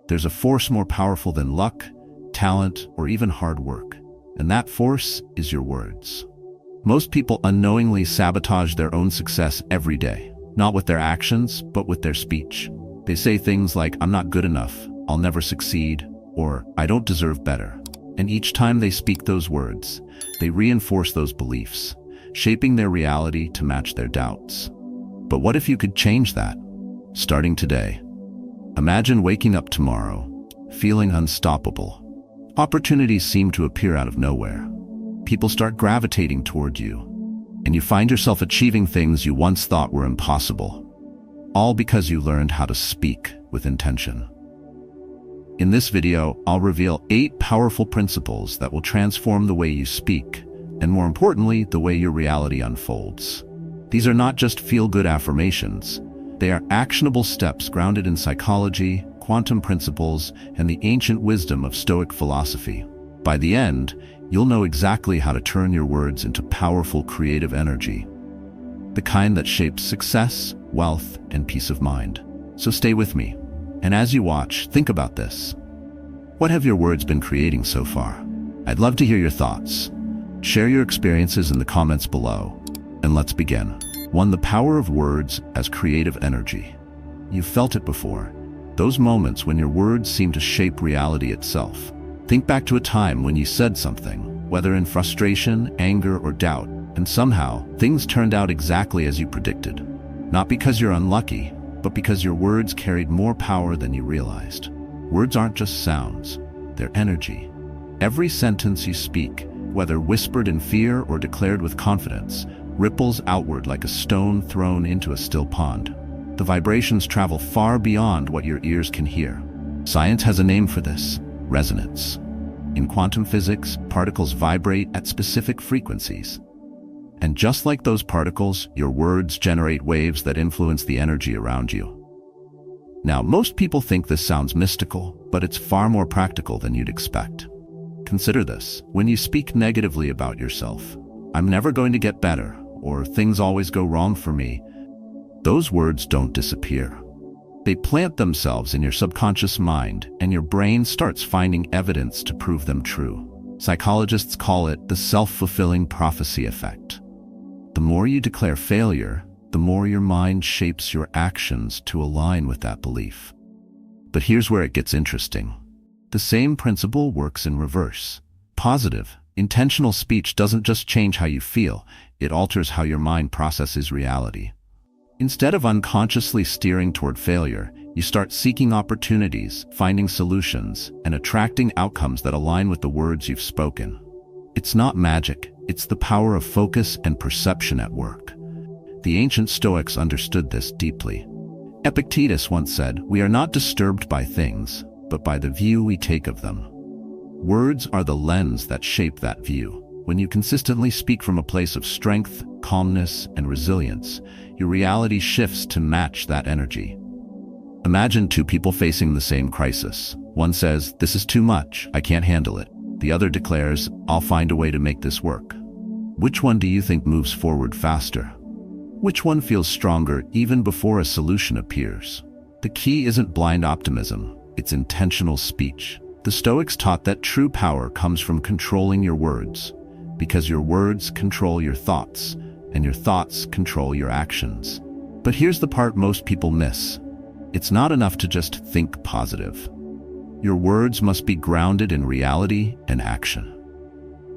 There's a force more powerful than luck, talent, or even hard work, and that force is your words. Most people unknowingly sabotage their own success every day, not with their actions, but with their speech. They say things like, "I'm not good enough," "I'll never succeed," or "I don't deserve better." And each time they speak those words, they reinforce those beliefs, shaping their reality to match their doubts. But what if you could change that? Starting today. Imagine waking up tomorrow, feeling unstoppable. Opportunities seem to appear out of nowhere. People start gravitating toward you, and you find yourself achieving things you once thought were impossible, all because you learned how to speak with intention. In this video, I'll reveal 8 powerful principles that will transform the way you speak, and more importantly, the way your reality unfolds. These are not just feel-good affirmations. They are actionable steps grounded in psychology, quantum principles, and the ancient wisdom of Stoic philosophy. By the end, you'll know exactly how to turn your words into powerful creative energy, the kind that shapes success, wealth, and peace of mind. So stay with me. And as you watch, think about this. What have your words been creating so far? I'd love to hear your thoughts. Share your experiences in the comments below. And let's begin. 1. The power of words as creative energy. You've felt it before. Those moments when your words seem to shape reality itself. Think back to a time when you said something, whether in frustration, anger, or doubt, and somehow things turned out exactly as you predicted. Not because you're unlucky, but because your words carried more power than you realized. Words aren't just sounds, they're energy. Every sentence you speak, whether whispered in fear or declared with confidence, ripples outward like a stone thrown into a still pond. The vibrations travel far beyond what your ears can hear. Science has a name for this: resonance. In quantum physics, particles vibrate at specific frequencies. And just like those particles, your words generate waves that influence the energy around you. Now, most people think this sounds mystical, but it's far more practical than you'd expect. Consider this. When you speak negatively about yourself, "I'm never going to get better," or "things always go wrong for me," those words don't disappear. They plant themselves in your subconscious mind, and your brain starts finding evidence to prove them true. Psychologists call it the self-fulfilling prophecy effect. The more you declare failure, the more your mind shapes your actions to align with that belief. But here's where it gets interesting. The same principle works in reverse. Positive, intentional speech doesn't just change how you feel, it alters how your mind processes reality. Instead of unconsciously steering toward failure, you start seeking opportunities, finding solutions, and attracting outcomes that align with the words you've spoken. It's not magic, it's the power of focus and perception at work. The ancient Stoics understood this deeply. Epictetus once said, "We are not disturbed by things, but by the view we take of them." Words are the lens that shape that view. When you consistently speak from a place of strength, calmness, and resilience, your reality shifts to match that energy. Imagine 2 people facing the same crisis. One says, "This is too much, I can't handle it." The other declares, "I'll find a way to make this work." Which one do you think moves forward faster? Which one feels stronger even before a solution appears? The key isn't blind optimism, it's intentional speech. The Stoics taught that true power comes from controlling your words, because your words control your thoughts, and your thoughts control your actions. But here's the part most people miss. It's not enough to just think positive. Your words must be grounded in reality and action.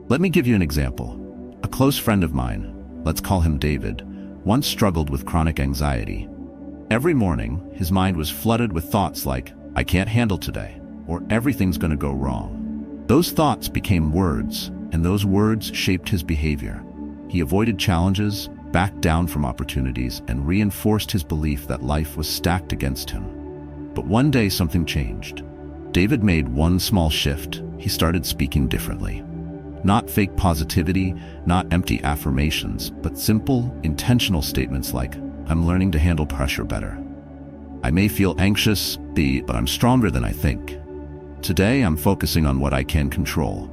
Let me give you an example. A close friend of mine, let's call him David, once struggled with chronic anxiety. Every morning, his mind was flooded with thoughts like, "I can't handle today," or "everything's going to go wrong." Those thoughts became words, and those words shaped his behavior. He avoided challenges, backed down from opportunities, and reinforced his belief that life was stacked against him. But one day something changed. David made one small shift. He started speaking differently. Not fake positivity, not empty affirmations, but simple, intentional statements like, "I'm learning to handle pressure better. I may feel anxious, but I'm stronger than I think. Today I'm focusing on what I can control."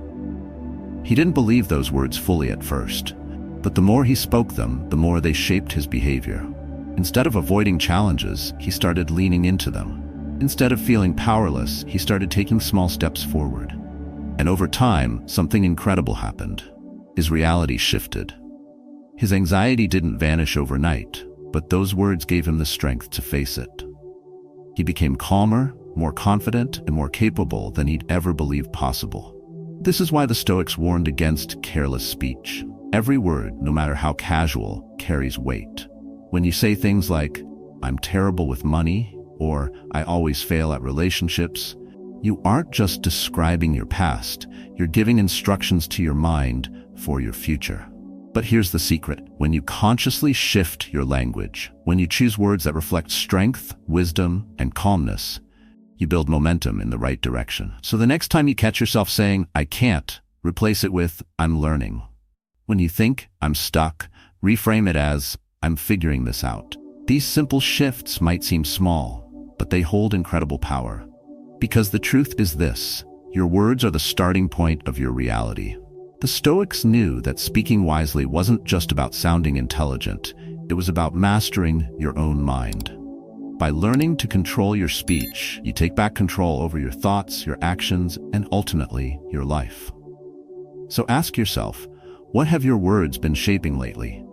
He didn't believe those words fully at first, but the more he spoke them, the more they shaped his behavior. Instead of avoiding challenges, he started leaning into them. Instead of feeling powerless, he started taking small steps forward. And over time, something incredible happened. His reality shifted. His anxiety didn't vanish overnight, but those words gave him the strength to face it. He became calmer, more confident, and more capable than he'd ever believed possible. This is why the Stoics warned against careless speech. Every word, no matter how casual, carries weight. When you say things like, "I'm terrible with money," or "I always fail at relationships," you aren't just describing your past, you're giving instructions to your mind for your future. But here's the secret. When you consciously shift your language, when you choose words that reflect strength, wisdom, and calmness, you build momentum in the right direction. So the next time you catch yourself saying, "I can't," replace it with, "I'm learning." When you think, "I'm stuck," reframe it as, "I'm figuring this out." These simple shifts might seem small, but they hold incredible power. Because the truth is this: your words are the starting point of your reality. The Stoics knew that speaking wisely wasn't just about sounding intelligent, it was about mastering your own mind. By learning to control your speech, you take back control over your thoughts, your actions, and ultimately, your life. So ask yourself, what have your words been shaping lately?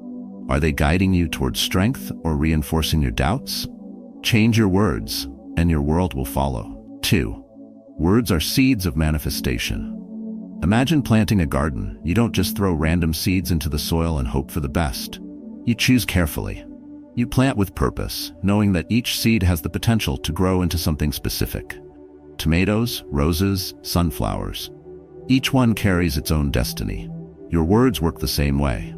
Are they guiding you towards strength or reinforcing your doubts? Change your words, and your world will follow. 2. Words are seeds of manifestation. Imagine planting a garden. You don't just throw random seeds into the soil and hope for the best. You choose carefully. You plant with purpose, knowing that each seed has the potential to grow into something specific. Tomatoes, roses, sunflowers. Each one carries its own destiny. Your words work the same way.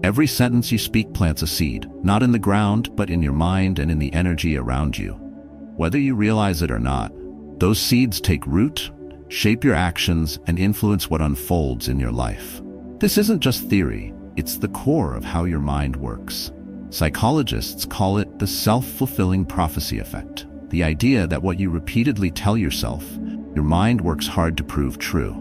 Every sentence you speak plants a seed, not in the ground, but in your mind and in the energy around you. Whether you realize it or not, those seeds take root, shape your actions, and influence what unfolds in your life. This isn't just theory, it's the core of how your mind works. Psychologists call it the self-fulfilling prophecy effect. The idea that what you repeatedly tell yourself, your mind works hard to prove true.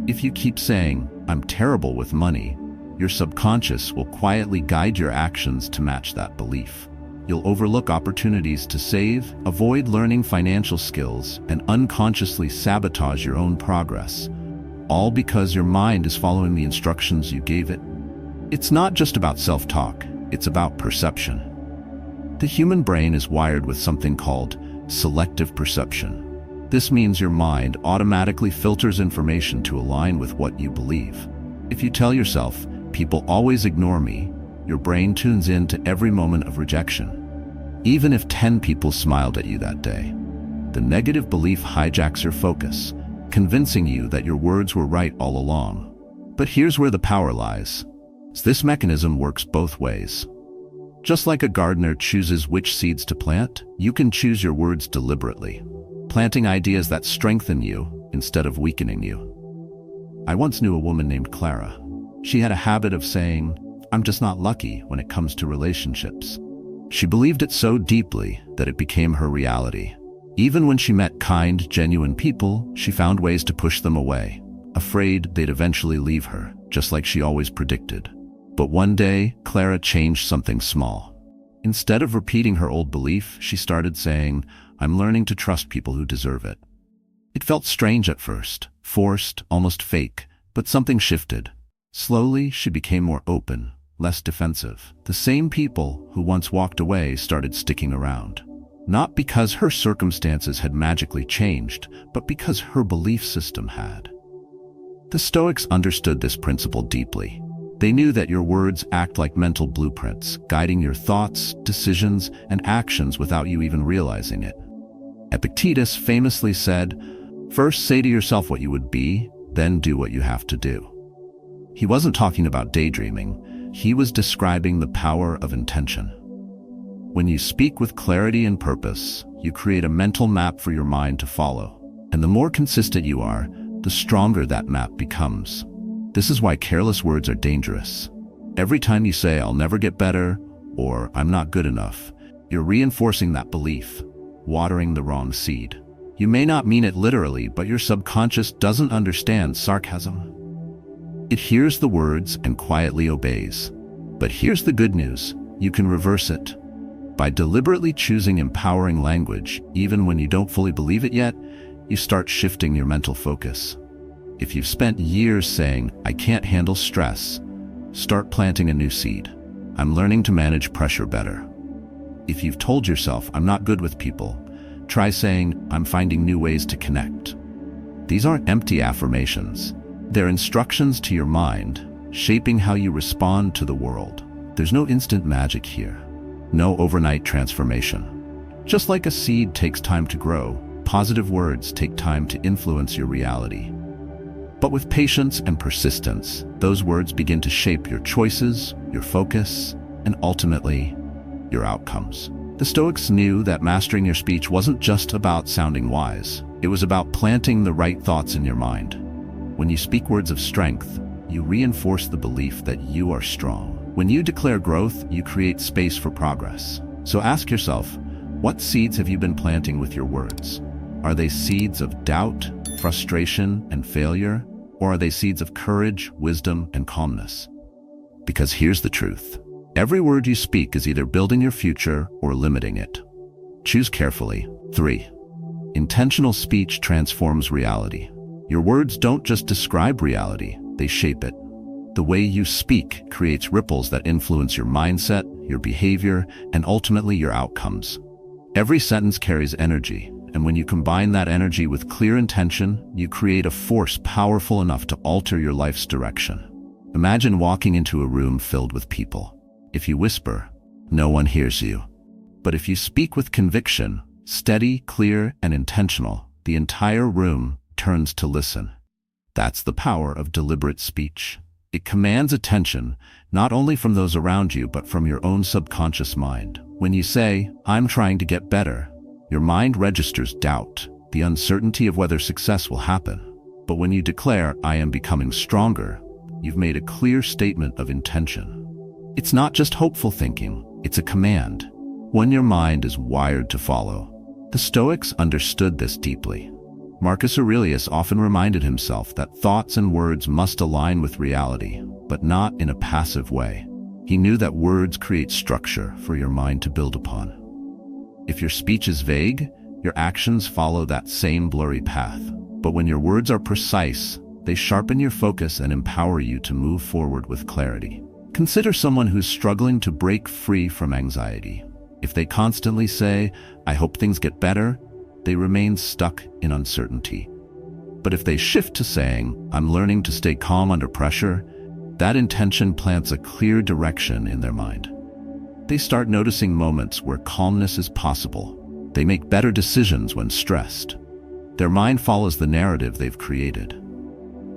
If you keep saying, "I'm terrible with money," your subconscious will quietly guide your actions to match that belief. You'll overlook opportunities to save, avoid learning financial skills, and unconsciously sabotage your own progress, all because your mind is following the instructions you gave it. It's not just about self-talk, it's about perception. The human brain is wired with something called selective perception. This means your mind automatically filters information to align with what you believe. If you tell yourself, "People always ignore me," your brain tunes in to every moment of rejection. Even if 10 people smiled at you that day, the negative belief hijacks your focus, convincing you that your words were right all along. But here's where the power lies. This mechanism works both ways. Just like a gardener chooses which seeds to plant, you can choose your words deliberately, planting ideas that strengthen you instead of weakening you. I once knew a woman named Clara. She had a habit of saying, "I'm just not lucky when it comes to relationships." She believed it so deeply that it became her reality. Even when she met kind, genuine people, she found ways to push them away, afraid they'd eventually leave her, just like she always predicted. But one day, Clara changed something small. Instead of repeating her old belief, she started saying, "I'm learning to trust people who deserve it." It felt strange at first, forced, almost fake, but something shifted. Slowly, she became more open, less defensive. The same people who once walked away started sticking around. Not because her circumstances had magically changed, but because her belief system had. The Stoics understood this principle deeply. They knew that your words act like mental blueprints, guiding your thoughts, decisions, and actions without you even realizing it. Epictetus famously said, "First say to yourself what you would be, then do what you have to do." He wasn't talking about daydreaming. He was describing the power of intention. When you speak with clarity and purpose, you create a mental map for your mind to follow. And the more consistent you are, the stronger that map becomes. This is why careless words are dangerous. Every time you say, "I'll never get better," or "I'm not good enough," you're reinforcing that belief, watering the wrong seed. You may not mean it literally, but your subconscious doesn't understand sarcasm. It hears the words and quietly obeys. But here's the good news. You can reverse it. By deliberately choosing empowering language, even when you don't fully believe it yet, you start shifting your mental focus. If you've spent years saying, "I can't handle stress," start planting a new seed. "I'm learning to manage pressure better." If you've told yourself, "I'm not good with people," try saying, "I'm finding new ways to connect." These aren't empty affirmations. They're instructions to your mind, shaping how you respond to the world. There's no instant magic here. No overnight transformation. Just like a seed takes time to grow, positive words take time to influence your reality. But with patience and persistence, those words begin to shape your choices, your focus, and ultimately, your outcomes. The Stoics knew that mastering your speech wasn't just about sounding wise. It was about planting the right thoughts in your mind. When you speak words of strength, you reinforce the belief that you are strong. When you declare growth, you create space for progress. So ask yourself, what seeds have you been planting with your words? Are they seeds of doubt, frustration, and failure? Or are they seeds of courage, wisdom, and calmness? Because here's the truth. Every word you speak is either building your future or limiting it. Choose carefully. 3. Intentional speech transforms reality. Your words don't just describe reality, they shape it. The way you speak creates ripples that influence your mindset, your behavior, and ultimately your outcomes. Every sentence carries energy, and when you combine that energy with clear intention, you create a force powerful enough to alter your life's direction. Imagine walking into a room filled with people. If you whisper, no one hears you. But if you speak with conviction, steady, clear, and intentional, the entire room turns to listen. That's the power of deliberate speech. It commands attention, not only from those around you, but from your own subconscious mind. When you say, "I'm trying to get better," your mind registers doubt, the uncertainty of whether success will happen. But when you declare, "I am becoming stronger," you've made a clear statement of intention. It's not just hopeful thinking, it's a command, one your mind is wired to follow. The Stoics understood this deeply. Marcus Aurelius often reminded himself that thoughts and words must align with reality, but not in a passive way. He knew that words create structure for your mind to build upon. If your speech is vague, your actions follow that same blurry path. But when your words are precise, they sharpen your focus and empower you to move forward with clarity. Consider someone who's struggling to break free from anxiety. If they constantly say, "I hope things get better," they remain stuck in uncertainty. But if they shift to saying, "I'm learning to stay calm under pressure," that intention plants a clear direction in their mind. They start noticing moments where calmness is possible. They make better decisions when stressed. Their mind follows the narrative they've created.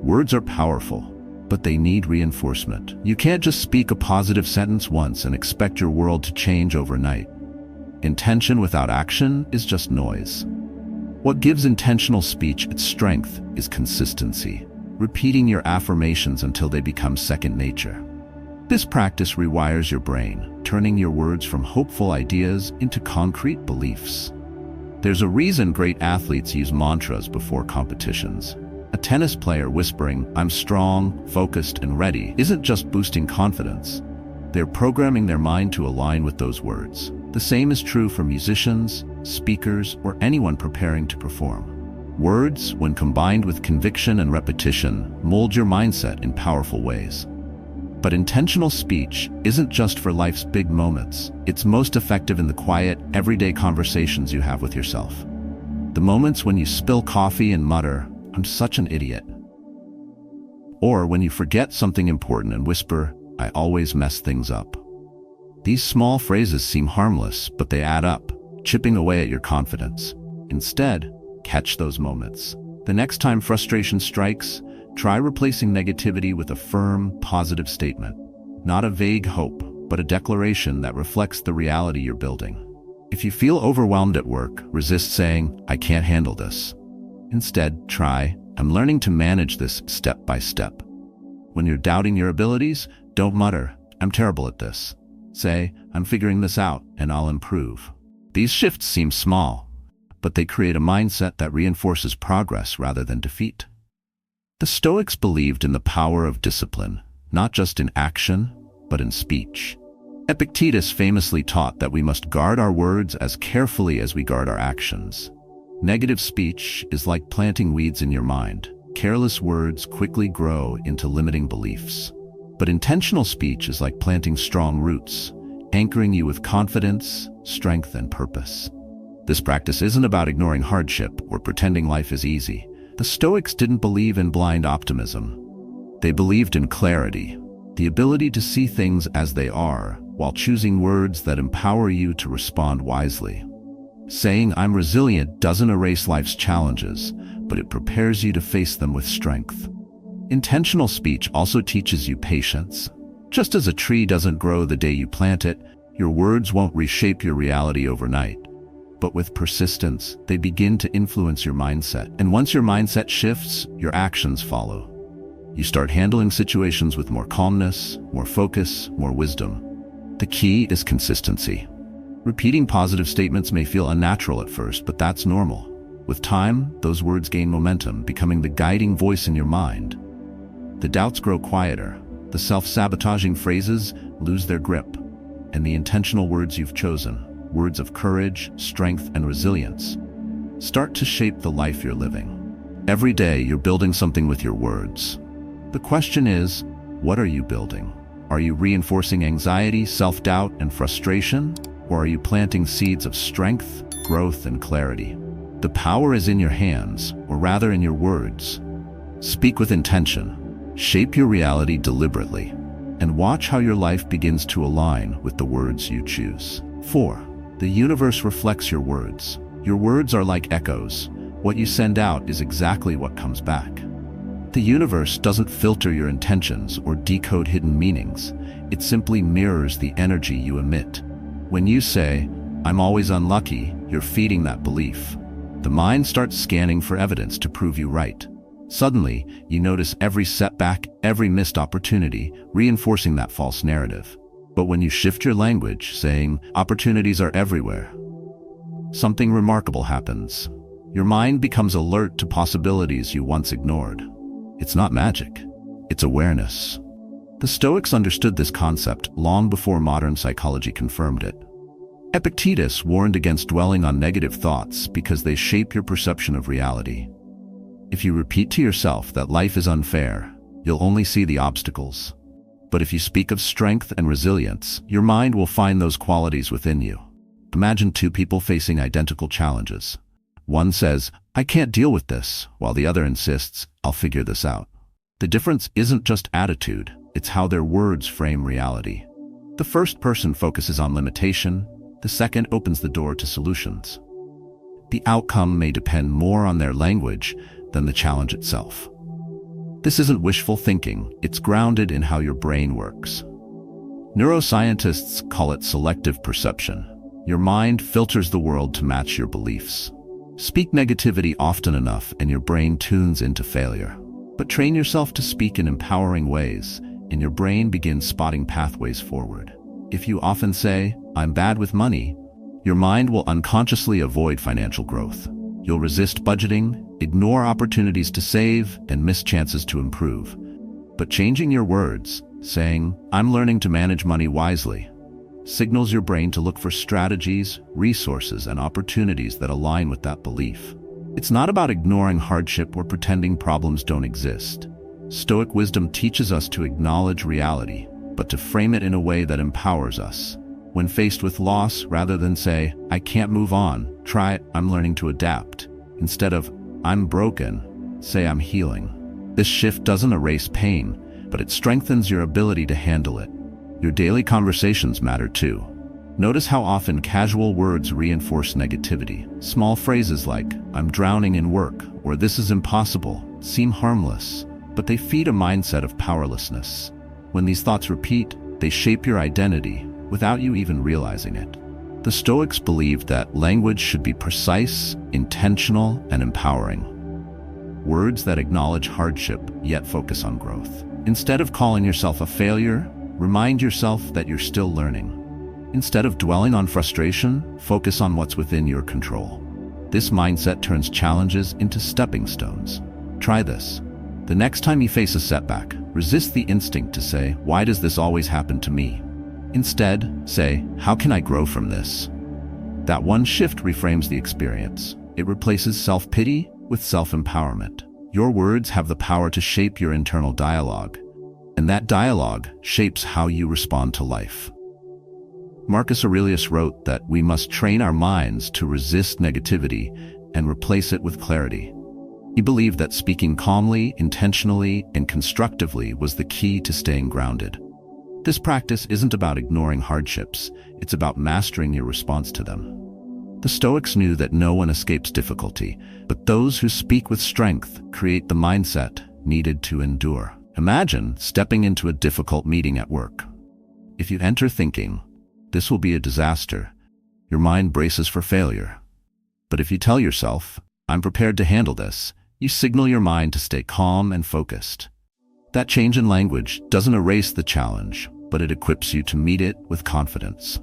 Words are powerful, but they need reinforcement. You can't just speak a positive sentence once and expect your world to change overnight. Intention without action is just noise. What gives intentional speech its strength is consistency, repeating your affirmations until they become second nature. This practice rewires your brain, turning your words from hopeful ideas into concrete beliefs. There's a reason great athletes use mantras before competitions. A tennis player whispering, "I'm strong, focused, and ready," isn't just boosting confidence. They're programming their mind to align with those words. The same is true for musicians, speakers, or anyone preparing to perform. Words, when combined with conviction and repetition, mold your mindset in powerful ways. But intentional speech isn't just for life's big moments. It's most effective in the quiet, everyday conversations you have with yourself. The moments when you spill coffee and mutter, "I'm such an idiot." Or when you forget something important and whisper, "I always mess things up." These small phrases seem harmless, but they add up, chipping away at your confidence. Instead, catch those moments. The next time frustration strikes, try replacing negativity with a firm, positive statement. Not a vague hope, but a declaration that reflects the reality you're building. If you feel overwhelmed at work, resist saying, "I can't handle this." Instead, try, "I'm learning to manage this step by step." When you're doubting your abilities, don't mutter, "I'm terrible at this." Say, "I'm figuring this out and I'll improve." These shifts seem small, but they create a mindset that reinforces progress rather than defeat. The Stoics believed in the power of discipline, not just in action, but in speech. Epictetus famously taught that we must guard our words as carefully as we guard our actions. Negative speech is like planting weeds in your mind. Careless words quickly grow into limiting beliefs. But intentional speech is like planting strong roots, anchoring you with confidence, strength, and purpose. This practice isn't about ignoring hardship or pretending life is easy. The Stoics didn't believe in blind optimism. They believed in clarity, the ability to see things as they are, while choosing words that empower you to respond wisely. Saying "I'm resilient" doesn't erase life's challenges, but it prepares you to face them with strength. Intentional speech also teaches you patience. Just as a tree doesn't grow the day you plant it, your words won't reshape your reality overnight. But with persistence, they begin to influence your mindset. And once your mindset shifts, your actions follow. You start handling situations with more calmness, more focus, more wisdom. The key is consistency. Repeating positive statements may feel unnatural at first, but that's normal. With time, those words gain momentum, becoming the guiding voice in your mind. The doubts grow quieter, the self-sabotaging phrases lose their grip, and the intentional words you've chosen, words of courage, strength, and resilience, start to shape the life you're living. Every day, you're building something with your words. The question is, what are you building? Are you reinforcing anxiety, self-doubt, and frustration? Or are you planting seeds of strength, growth, and clarity? The power is in your hands, or rather in your words. Speak with intention, shape your reality deliberately, and watch how your life begins to align with the words you choose. 4. The universe reflects your words. Your words are like echoes. What you send out is exactly what comes back. The universe doesn't filter your intentions or decode hidden meanings. It simply mirrors the energy you emit. When you say, "I'm always unlucky," you're feeding that belief. The mind starts scanning for evidence to prove you right. Suddenly, you notice every setback, every missed opportunity, reinforcing that false narrative. But when you shift your language, saying, "Opportunities are everywhere," something remarkable happens. Your mind becomes alert to possibilities you once ignored. It's not magic, it's awareness. The Stoics understood this concept long before modern psychology confirmed it. Epictetus warned against dwelling on negative thoughts because they shape your perception of reality. If you repeat to yourself that life is unfair, you'll only see the obstacles. But if you speak of strength and resilience, your mind will find those qualities within you. Imagine two people facing identical challenges. One says, "I can't deal with this," while the other insists, "I'll figure this out." The difference isn't just attitude, it's how their words frame reality. The first person focuses on limitation, the second opens the door to solutions. The outcome may depend more on their language than the challenge itself. This isn't wishful thinking, it's grounded in how your brain works. Neuroscientists call it selective perception. Your mind filters the world to match your beliefs. Speak negativity often enough and your brain tunes into failure. But train yourself to speak in empowering ways, and your brain begins spotting pathways forward. If you often say, "I'm bad with money," your mind will unconsciously avoid financial growth. You'll resist budgeting, ignore opportunities to save, and miss chances to improve. But changing your words, saying, "I'm learning to manage money wisely," signals your brain to look for strategies, resources, and opportunities that align with that belief. It's not about ignoring hardship or pretending problems don't exist. Stoic wisdom teaches us to acknowledge reality, but to frame it in a way that empowers us. When faced with loss, rather than say, "I can't move on," try, "I'm learning to adapt." Instead of, "I'm broken," say, "I'm healing." This shift doesn't erase pain, but it strengthens your ability to handle it. Your daily conversations matter too. Notice how often casual words reinforce negativity. Small phrases like, "I'm drowning in work," or "this is impossible," seem harmless, but they feed a mindset of powerlessness. When these thoughts repeat, they shape your identity without you even realizing it. The Stoics believed that language should be precise, intentional, and empowering. Words that acknowledge hardship yet focus on growth. Instead of calling yourself a failure, remind yourself that you're still learning. Instead of dwelling on frustration, focus on what's within your control. This mindset turns challenges into stepping stones. Try this. The next time you face a setback, resist the instinct to say, "Why does this always happen to me?" Instead, say, how can I grow from this? That one shift reframes the experience. It replaces self-pity with self-empowerment. Your words have the power to shape your internal dialogue, and that dialogue shapes how you respond to life. Marcus Aurelius wrote that we must train our minds to resist negativity and replace it with clarity. He believed that speaking calmly, intentionally, and constructively was the key to staying grounded. This practice isn't about ignoring hardships, it's about mastering your response to them. The Stoics knew that no one escapes difficulty, but those who speak with strength create the mindset needed to endure. Imagine stepping into a difficult meeting at work. If you enter thinking, this will be a disaster, your mind braces for failure. But if you tell yourself, I'm prepared to handle this, you signal your mind to stay calm and focused. That change in language doesn't erase the challenge, but it equips you to meet it with confidence.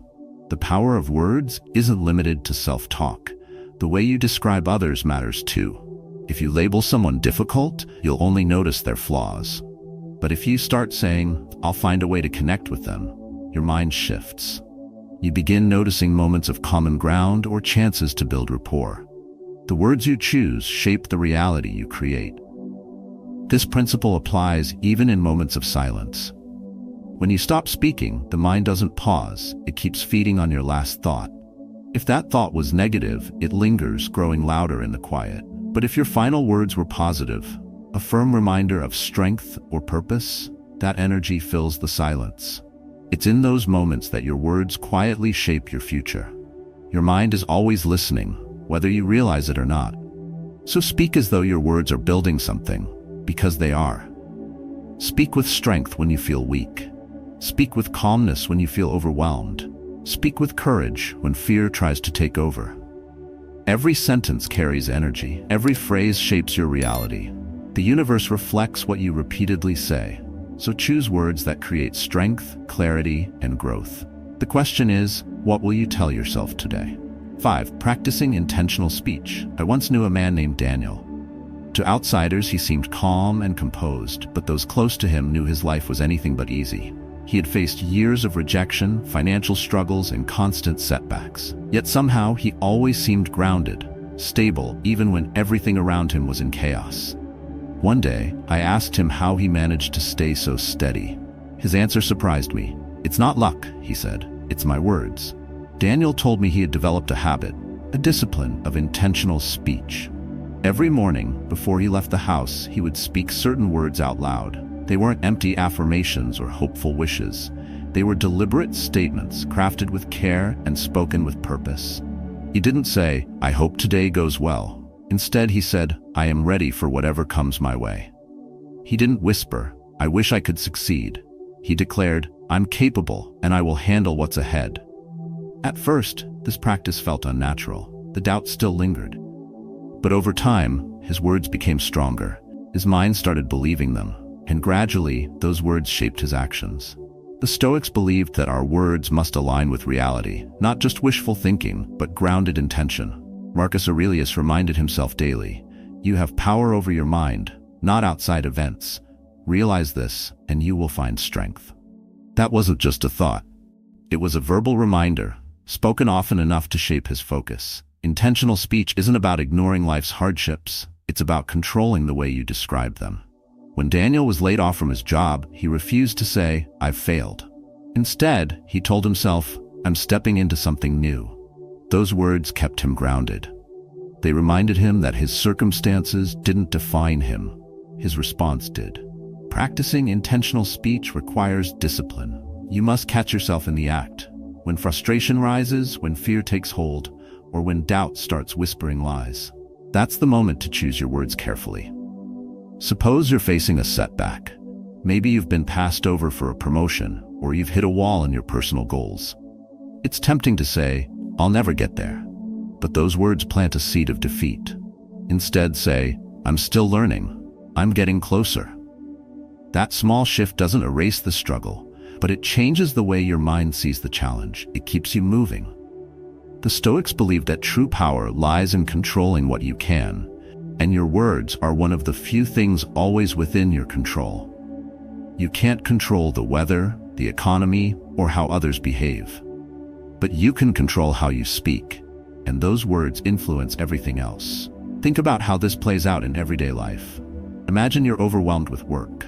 The power of words isn't limited to self-talk. The way you describe others matters too. If you label someone difficult, you'll only notice their flaws. But if you start saying, I'll find a way to connect with them, your mind shifts. You begin noticing moments of common ground or chances to build rapport. The words you choose shape the reality you create. This principle applies even in moments of silence. When you stop speaking, the mind doesn't pause, it keeps feeding on your last thought. If that thought was negative, it lingers, growing louder in the quiet. But if your final words were positive, a firm reminder of strength or purpose, that energy fills the silence. It's in those moments that your words quietly shape your future. Your mind is always listening, whether you realize it or not. So speak as though your words are building something, because they are. Speak with strength when you feel weak. Speak with calmness when you feel overwhelmed. Speak with courage when fear tries to take over. Every sentence carries energy. Every phrase shapes your reality. The universe reflects what you repeatedly say. So choose words that create strength, clarity, and growth. The question is, what will you tell yourself today? 5. Practicing intentional speech. I once knew a man named Daniel. To outsiders, he seemed calm and composed, but those close to him knew his life was anything but easy. He had faced years of rejection, financial struggles, and constant setbacks. Yet somehow he always seemed grounded, stable, even when everything around him was in chaos. One day, I asked him how he managed to stay so steady. His answer surprised me. It's not luck, he said. It's my words. Daniel told me he had developed a habit, a discipline of intentional speech. Every morning, before he left the house, he would speak certain words out loud. They weren't empty affirmations or hopeful wishes. They were deliberate statements, crafted with care and spoken with purpose. He didn't say, I hope today goes well. Instead, he said, I am ready for whatever comes my way. He didn't whisper, I wish I could succeed. He declared, I'm capable and I will handle what's ahead. At first, this practice felt unnatural. The doubt still lingered. But over time, his words became stronger. His mind started believing them, and gradually, those words shaped his actions. The Stoics believed that our words must align with reality, not just wishful thinking, but grounded intention. Marcus Aurelius reminded himself daily, you have power over your mind, not outside events. Realize this, and you will find strength. That wasn't just a thought. It was a verbal reminder, spoken often enough to shape his focus. Intentional speech isn't about ignoring life's hardships, it's about controlling the way you describe them. When Daniel was laid off from his job, he refused to say, I've failed. Instead, he told himself, I'm stepping into something new. Those words kept him grounded. They reminded him that his circumstances didn't define him. His response did. Practicing intentional speech requires discipline. You must catch yourself in the act. When frustration rises, when fear takes hold, or when doubt starts whispering lies. That's the moment to choose your words carefully. Suppose you're facing a setback. Maybe you've been passed over for a promotion, or you've hit a wall in your personal goals. It's tempting to say, I'll never get there. But those words plant a seed of defeat. Instead say, I'm still learning. I'm getting closer. That small shift doesn't erase the struggle, but it changes the way your mind sees the challenge. It keeps you moving. The Stoics believe that true power lies in controlling what you can, and your words are one of the few things always within your control. You can't control the weather, the economy, or how others behave. But you can control how you speak, and those words influence everything else. Think about how this plays out in everyday life. Imagine you're overwhelmed with work.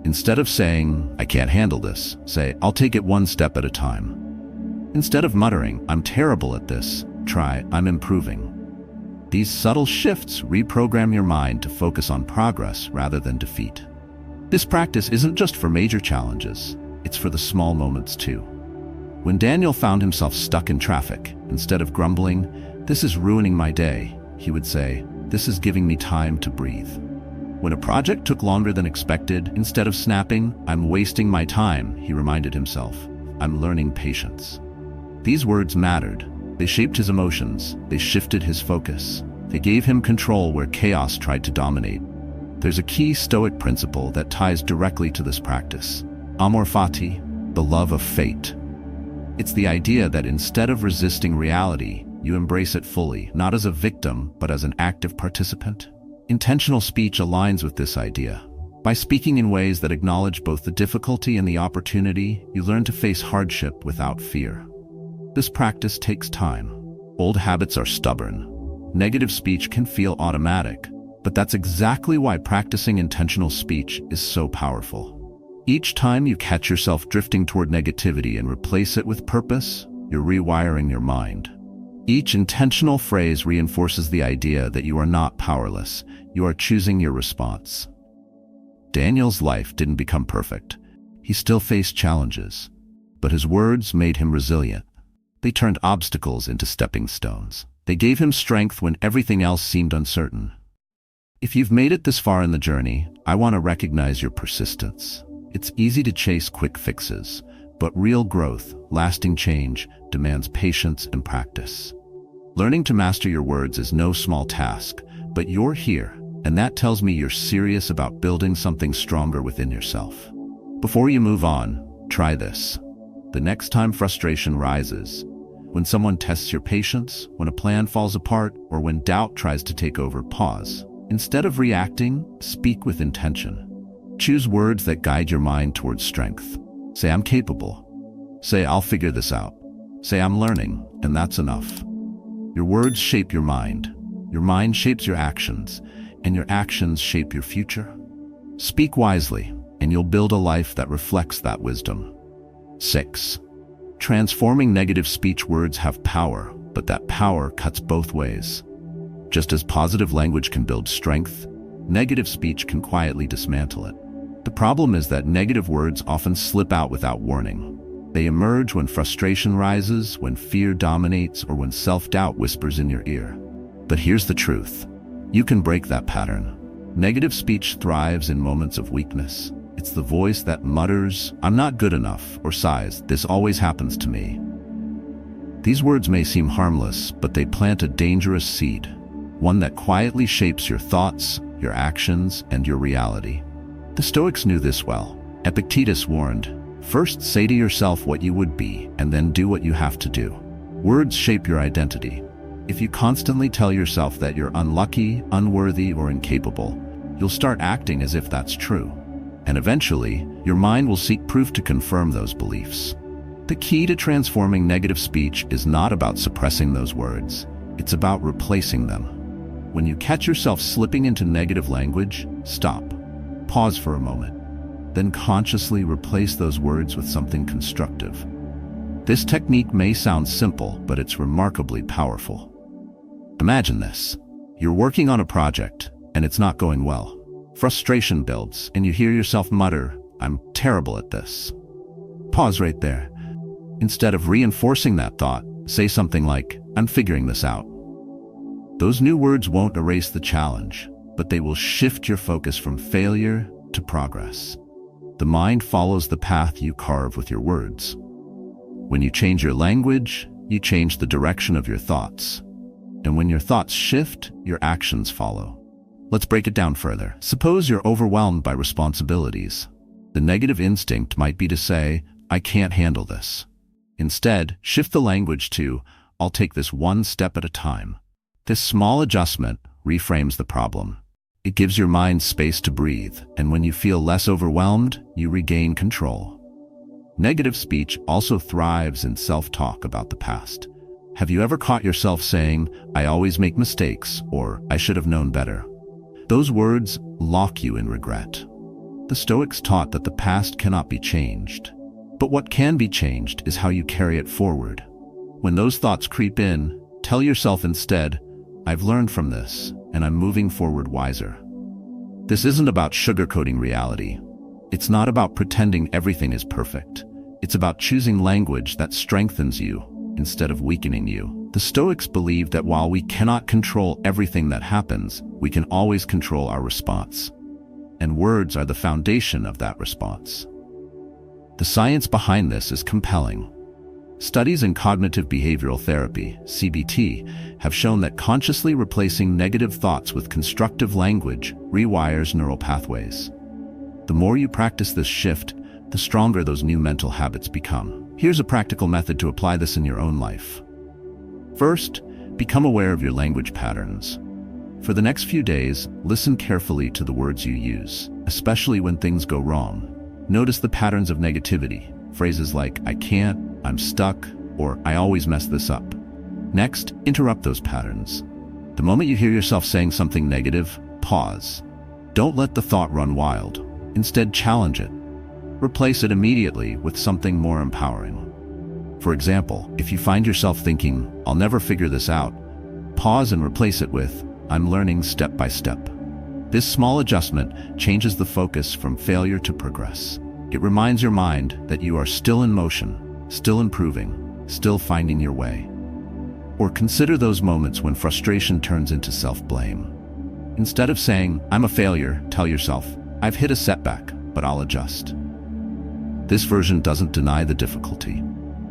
Instead of saying, "I can't handle this," say, "I'll take it one step at a time." Instead of muttering, "I'm terrible at this," try, "I'm improving." These subtle shifts reprogram your mind to focus on progress rather than defeat. This practice isn't just for major challenges, it's for the small moments too. When Daniel found himself stuck in traffic, instead of grumbling, "This is ruining my day," he would say, "This is giving me time to breathe." When a project took longer than expected, instead of snapping, "I'm wasting my time," he reminded himself, "I'm learning patience." These words mattered. They shaped his emotions. They shifted his focus. They gave him control where chaos tried to dominate. There's a key Stoic principle that ties directly to this practice: amor fati, the love of fate. It's the idea that instead of resisting reality, you embrace it fully, not as a victim, but as an active participant. Intentional speech aligns with this idea. By speaking in ways that acknowledge both the difficulty and the opportunity, you learn to face hardship without fear. This practice takes time. Old habits are stubborn. Negative speech can feel automatic, but that's exactly why practicing intentional speech is so powerful. Each time you catch yourself drifting toward negativity and replace it with purpose, you're rewiring your mind. Each intentional phrase reinforces the idea that you are not powerless, you are choosing your response. Daniel's life didn't become perfect. He still faced challenges, but his words made him resilient. They turned obstacles into stepping stones. They gave him strength when everything else seemed uncertain. If you've made it this far in the journey, I want to recognize your persistence. It's easy to chase quick fixes, but real growth, lasting change, demands patience and practice. Learning to master your words is no small task, but you're here, and that tells me you're serious about building something stronger within yourself. Before you move on, try this. The next time frustration rises, when someone tests your patience, when a plan falls apart, or when doubt tries to take over, pause. Instead of reacting, speak with intention. Choose words that guide your mind towards strength. Say, "I'm capable." Say, "I'll figure this out." Say, "I'm learning," and that's enough. Your words shape your mind shapes your actions, and your actions shape your future. Speak wisely, and you'll build a life that reflects that wisdom. 6. Transforming negative speech. Words have power, but that power cuts both ways. Just as positive language can build strength, negative speech can quietly dismantle it. The problem is that negative words often slip out without warning. They emerge when frustration rises, when fear dominates, or when self-doubt whispers in your ear. But here's the truth. You can break that pattern. Negative speech thrives in moments of weakness. It's the voice that mutters, "I'm not good enough," or sighs, "This always happens to me." These words may seem harmless, but they plant a dangerous seed, one that quietly shapes your thoughts, your actions, and your reality. The Stoics knew this well. Epictetus warned, "First say to yourself what you would be, and then do what you have to do." Words shape your identity. If you constantly tell yourself that you're unlucky, unworthy, or incapable, you'll start acting as if that's true. And eventually, your mind will seek proof to confirm those beliefs. The key to transforming negative speech is not about suppressing those words. It's about replacing them. When you catch yourself slipping into negative language, stop. Pause for a moment. Then consciously replace those words with something constructive. This technique may sound simple, but it's remarkably powerful. Imagine this. You're working on a project, and it's not going well. Frustration builds, and you hear yourself mutter, "I'm terrible at this." Pause right there. Instead of reinforcing that thought, say something like, "I'm figuring this out." Those new words won't erase the challenge, but they will shift your focus from failure to progress. The mind follows the path you carve with your words. When you change your language, you change the direction of your thoughts. And when your thoughts shift, your actions follow. Let's break it down further. Suppose you're overwhelmed by responsibilities. The negative instinct might be to say, "I can't handle this." Instead, shift the language to, "I'll take this one step at a time." This small adjustment reframes the problem. It gives your mind space to breathe, and when you feel less overwhelmed, you regain control. Negative speech also thrives in self-talk about the past. Have you ever caught yourself saying, "I always make mistakes," or "I should have known better"? Those words lock you in regret. The Stoics taught that the past cannot be changed. But what can be changed is how you carry it forward. When those thoughts creep in, tell yourself instead, "I've learned from this, and I'm moving forward wiser." This isn't about sugarcoating reality. It's not about pretending everything is perfect. It's about choosing language that strengthens you instead of weakening you. The Stoics believe that while we cannot control everything that happens, we can always control our response. And words are the foundation of that response. The science behind this is compelling. Studies in cognitive behavioral therapy, CBT, have shown that consciously replacing negative thoughts with constructive language rewires neural pathways. The more you practice this shift, the stronger those new mental habits become. Here's a practical method to apply this in your own life. First, become aware of your language patterns. For the next few days, listen carefully to the words you use, especially when things go wrong. Notice the patterns of negativity, phrases like "I can't," "I'm stuck," or "I always mess this up." Next, interrupt those patterns. The moment you hear yourself saying something negative, pause. Don't let the thought run wild. Instead, challenge it. Replace it immediately with something more empowering. For example, if you find yourself thinking, "I'll never figure this out," pause and replace it with, "I'm learning step by step." This small adjustment changes the focus from failure to progress. It reminds your mind that you are still in motion, still improving, still finding your way. Or consider those moments when frustration turns into self-blame. Instead of saying, "I'm a failure," tell yourself, "I've hit a setback, but I'll adjust." This version doesn't deny the difficulty,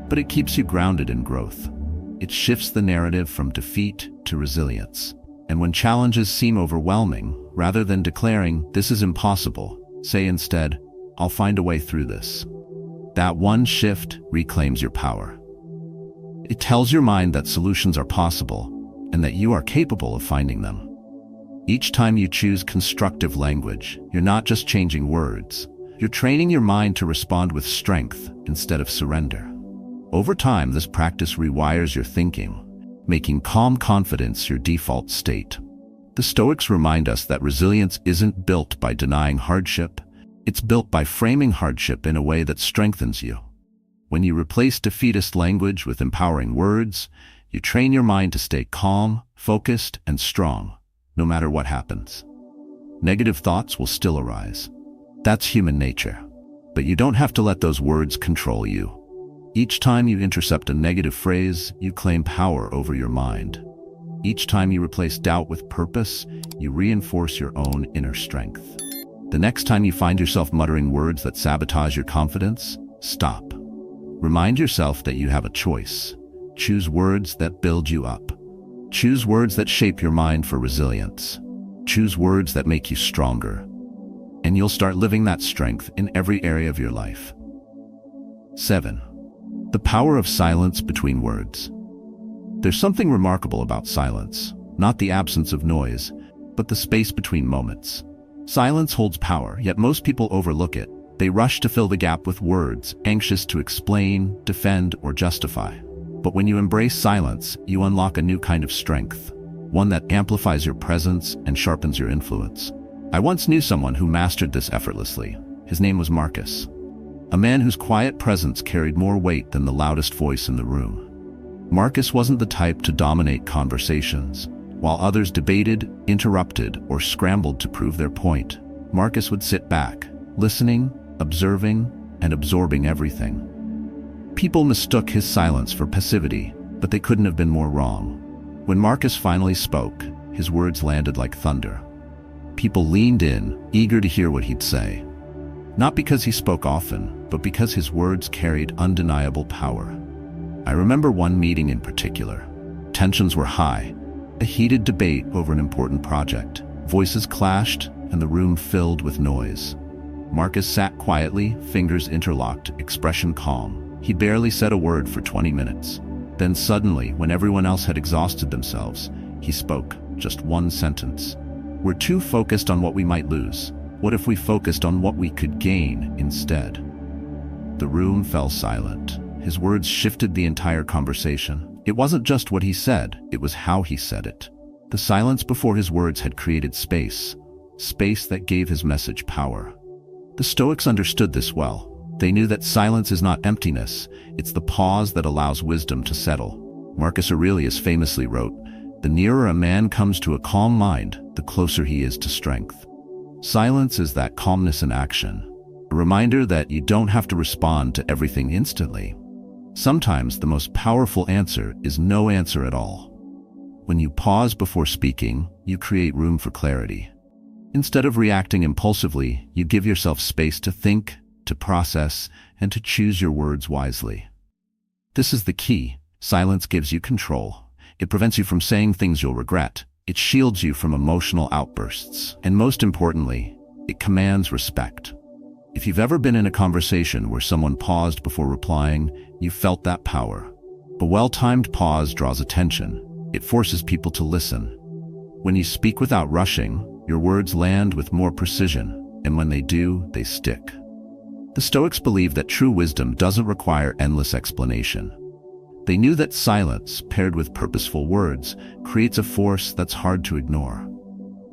but it keeps you grounded in growth. It shifts the narrative from defeat to resilience. And when challenges seem overwhelming, rather than declaring, "This is impossible," say instead, "I'll find a way through this." That one shift reclaims your power. It tells your mind that solutions are possible and that you are capable of finding them. Each time you choose constructive language, you're not just changing words. You're training your mind to respond with strength instead of surrender. Over time, this practice rewires your thinking, making calm confidence your default state. The Stoics remind us that resilience isn't built by denying hardship. It's built by framing hardship in a way that strengthens you. When you replace defeatist language with empowering words, you train your mind to stay calm, focused, and strong, no matter what happens. Negative thoughts will still arise. That's human nature. But you don't have to let those words control you. Each time you intercept a negative phrase, you claim power over your mind. Each time you replace doubt with purpose, you reinforce your own inner strength. The next time you find yourself muttering words that sabotage your confidence, stop. Remind yourself that you have a choice. Choose words that build you up. Choose words that shape your mind for resilience. Choose words that make you stronger. And you'll start living that strength in every area of your life. 7. The power of silence between words. There's something remarkable about silence, not the absence of noise, but the space between moments. Silence holds power, yet most people overlook it. They rush to fill the gap with words, anxious to explain, defend, or justify. But when you embrace silence, you unlock a new kind of strength, one that amplifies your presence and sharpens your influence. I once knew someone who mastered this effortlessly. His name was Marcus, a man whose quiet presence carried more weight than the loudest voice in the room. Marcus wasn't the type to dominate conversations. While others debated, interrupted, or scrambled to prove their point, Marcus would sit back, listening, observing, and absorbing everything. People mistook his silence for passivity, but they couldn't have been more wrong. When Marcus finally spoke, his words landed like thunder. People leaned in, eager to hear what he'd say. Not because he spoke often, but because his words carried undeniable power. I remember one meeting in particular. Tensions were high, a heated debate over an important project. Voices clashed, and the room filled with noise. Marcus sat quietly, fingers interlocked, expression calm. He barely said a word for 20 minutes. Then suddenly, when everyone else had exhausted themselves, he spoke, just one sentence. "We're too focused on what we might lose. What if we focused on what we could gain instead?" the room fell silent. His words shifted the entire conversation. It wasn't just what he said, it was how he said it. The silence before his words had created space that gave his message power. The Stoics understood this well. They knew that silence is not emptiness, it's the pause that allows wisdom to settle. Marcus Aurelius famously wrote, "The nearer a man comes to a calm mind, the closer he is to strength." Silence is that calmness in action, a reminder that you don't have to respond to everything instantly. Sometimes the most powerful answer is no answer at all. When you pause before speaking, you create room for clarity. Instead of reacting impulsively, you give yourself space to think, to process, and to choose your words wisely. This is the key. Silence gives you control. It prevents you from saying things you'll regret. It shields you from emotional outbursts. And most importantly, it commands respect. If you've ever been in a conversation where someone paused before replying, you felt that power. A well-timed pause draws attention. It forces people to listen. When you speak without rushing, your words land with more precision, and when they do, they stick. The Stoics believed that true wisdom doesn't require endless explanation. They knew that silence, paired with purposeful words, creates a force that's hard to ignore.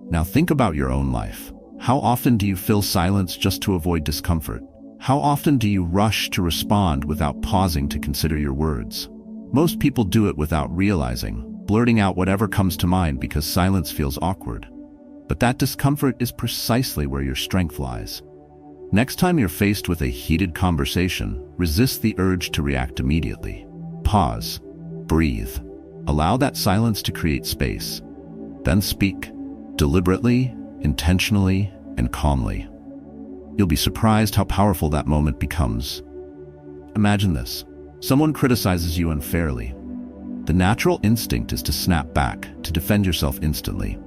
Now think about your own life. How often do you fill silence just to avoid discomfort? How often do you rush to respond without pausing to consider your words? Most people do it without realizing, blurting out whatever comes to mind because silence feels awkward. But that discomfort is precisely where your strength lies. Next time you're faced with a heated conversation, resist the urge to react immediately. Pause. Breathe. Allow that silence to create space. Then speak. Deliberately, intentionally, and calmly. You'll be surprised how powerful that moment becomes. Imagine this. Someone criticizes you unfairly. The natural instinct is to snap back, to defend yourself instantly.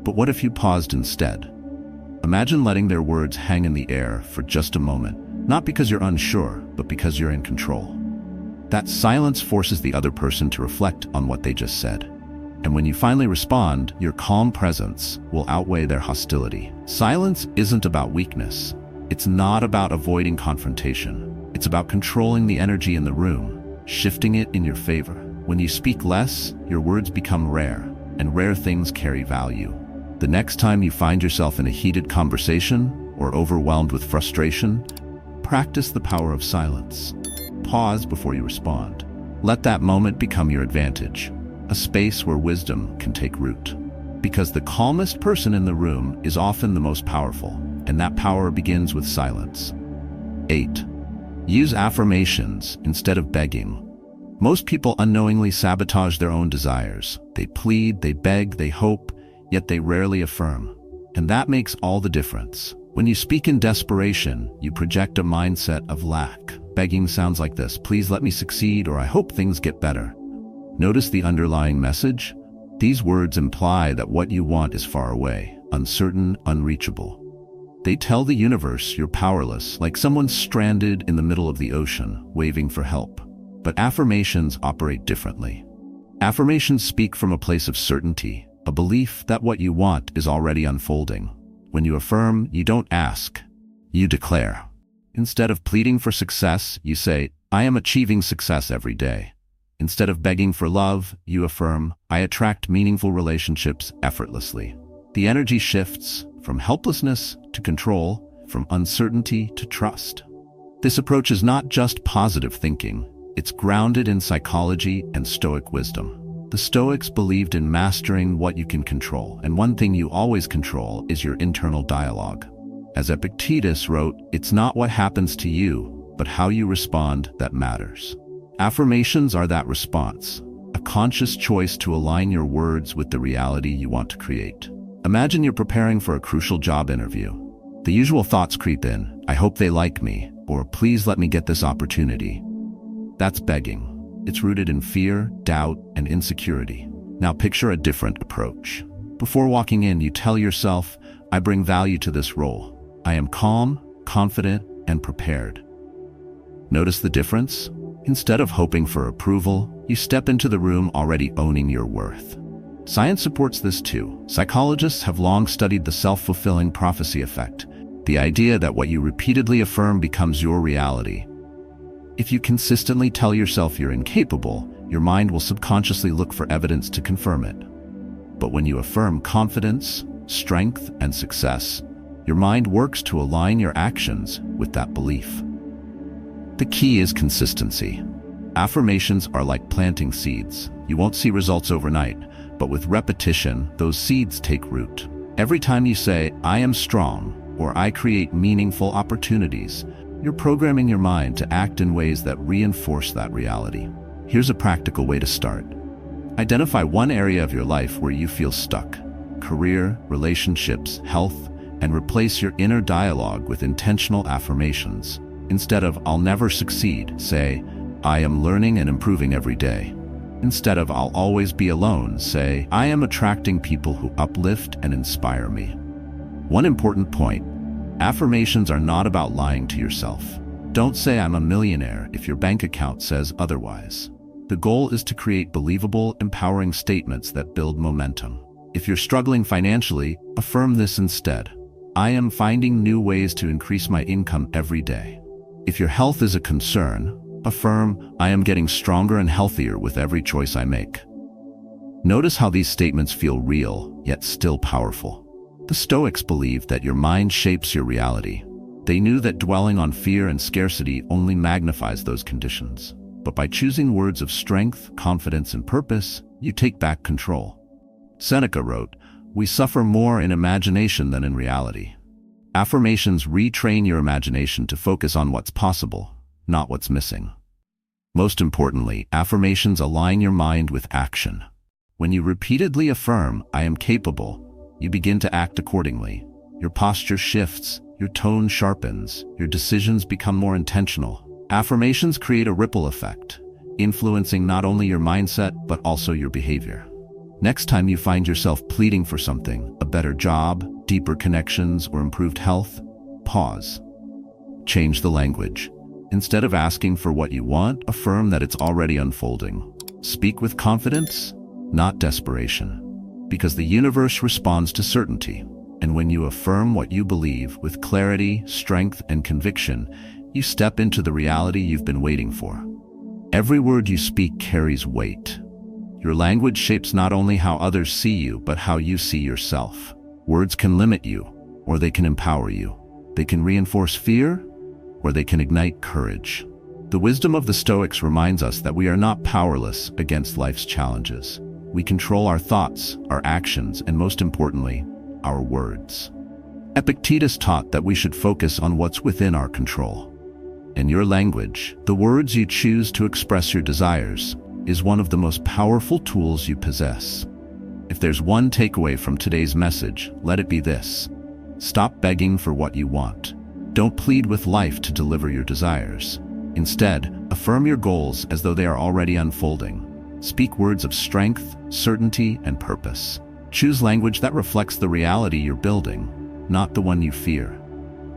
But what if you paused instead? Imagine letting their words hang in the air for just a moment, not because you're unsure, but because you're in control. That silence forces the other person to reflect on what they just said. And when you finally respond, your calm presence will outweigh their hostility. Silence isn't about weakness. It's not about avoiding confrontation. It's about controlling the energy in the room, shifting it in your favor. When you speak less, your words become rare, and rare things carry value. The next time you find yourself in a heated conversation or overwhelmed with frustration, practice the power of silence. Pause before you respond. Let that moment become your advantage, a space where wisdom can take root. Because the calmest person in the room is often the most powerful, and that power begins with silence. 8. Use affirmations instead of begging. Most people unknowingly sabotage their own desires. They plead, they beg, they hope, yet they rarely affirm. And that makes all the difference. When you speak in desperation, you project a mindset of lack. Begging sounds like this: "Please let me succeed," or "I hope things get better." Notice the underlying message? These words imply that what you want is far away, uncertain, unreachable. They tell the universe you're powerless, like someone stranded in the middle of the ocean, waving for help. But affirmations operate differently. Affirmations speak from a place of certainty, a belief that what you want is already unfolding. When you affirm, you don't ask, you declare. Instead of pleading for success, you say, "I am achieving success every day." Instead of begging for love, you affirm, "I attract meaningful relationships effortlessly." The energy shifts from helplessness to control, from uncertainty to trust. This approach is not just positive thinking, it's grounded in psychology and Stoic wisdom. The Stoics believed in mastering what you can control, and one thing you always control is your internal dialogue. As Epictetus wrote, "It's not what happens to you, but how you respond that matters." Affirmations are that response, a conscious choice to align your words with the reality you want to create. Imagine you're preparing for a crucial job interview. The usual thoughts creep in: "I hope they like me," or "Please let me get this opportunity." That's begging. It's rooted in fear, doubt, and insecurity. Now picture a different approach. Before walking in, you tell yourself, "I bring value to this role. I am calm, confident, and prepared." Notice the difference? Instead of hoping for approval, you step into the room already owning your worth. Science supports this too. Psychologists have long studied the self-fulfilling prophecy effect, the idea that what you repeatedly affirm becomes your reality. If you consistently tell yourself you're incapable, your mind will subconsciously look for evidence to confirm it. But when you affirm confidence, strength, and success, your mind works to align your actions with that belief. The key is consistency. Affirmations are like planting seeds. You won't see results overnight, but with repetition, those seeds take root. Every time you say, "I am strong," or "I create meaningful opportunities," you're programming your mind to act in ways that reinforce that reality. Here's a practical way to start. Identify one area of your life where you feel stuck: career, relationships, health, and replace your inner dialogue with intentional affirmations. Instead of "I'll never succeed," say, "I am learning and improving every day." Instead of "I'll always be alone," say, "I am attracting people who uplift and inspire me." One important point: affirmations are not about lying to yourself. Don't say "I'm a millionaire" if your bank account says otherwise. The goal is to create believable, empowering statements that build momentum. If you're struggling financially, affirm this instead: "I am finding new ways to increase my income every day." If your health is a concern, affirm, "I am getting stronger and healthier with every choice I make." Notice how these statements feel real, yet still powerful. The Stoics believed that your mind shapes your reality. They knew that dwelling on fear and scarcity only magnifies those conditions. But by choosing words of strength, confidence, and purpose, you take back control. Seneca wrote, "We suffer more in imagination than in reality." Affirmations retrain your imagination to focus on what's possible, not what's missing. Most importantly, affirmations align your mind with action. When you repeatedly affirm, "I am capable," you begin to act accordingly. Your posture shifts, your tone sharpens, your decisions become more intentional. Affirmations create a ripple effect, influencing not only your mindset but also your behavior. Next time you find yourself pleading for something, a better job, deeper connections, or improved health, pause. Change the language. Instead of asking for what you want, affirm that it's already unfolding. Speak with confidence, not desperation. Because the universe responds to certainty. And when you affirm what you believe with clarity, strength, and conviction, you step into the reality you've been waiting for. Every word you speak carries weight. Your language shapes not only how others see you, but how you see yourself. Words can limit you, or they can empower you. They can reinforce fear, or they can ignite courage. The wisdom of the Stoics reminds us that we are not powerless against life's challenges. We control our thoughts, our actions, and most importantly, our words. Epictetus taught that we should focus on what's within our control. In your language, the words you choose to express your desires is one of the most powerful tools you possess. If there's one takeaway from today's message, let it be this: stop begging for what you want. Don't plead with life to deliver your desires. Instead, affirm your goals as though they are already unfolding. Speak words of strength, certainty, and purpose. Choose language that reflects the reality you're building, not the one you fear.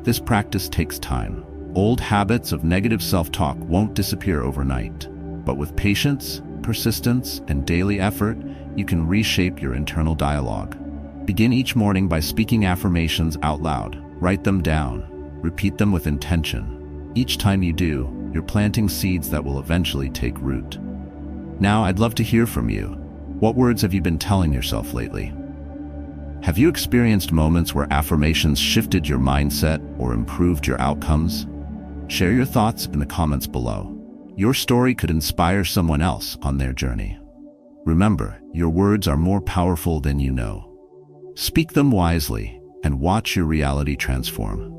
This practice takes time. Old habits of negative self-talk won't disappear overnight. But with patience, persistence, and daily effort, you can reshape your internal dialogue. Begin each morning by speaking affirmations out loud. Write them down. Repeat them with intention. Each time you do, you're planting seeds that will eventually take root. Now, I'd love to hear from you. What words have you been telling yourself lately? Have you experienced moments where affirmations shifted your mindset or improved your outcomes? Share your thoughts in the comments below. Your story could inspire someone else on their journey. Remember, your words are more powerful than you know. Speak them wisely and watch your reality transform.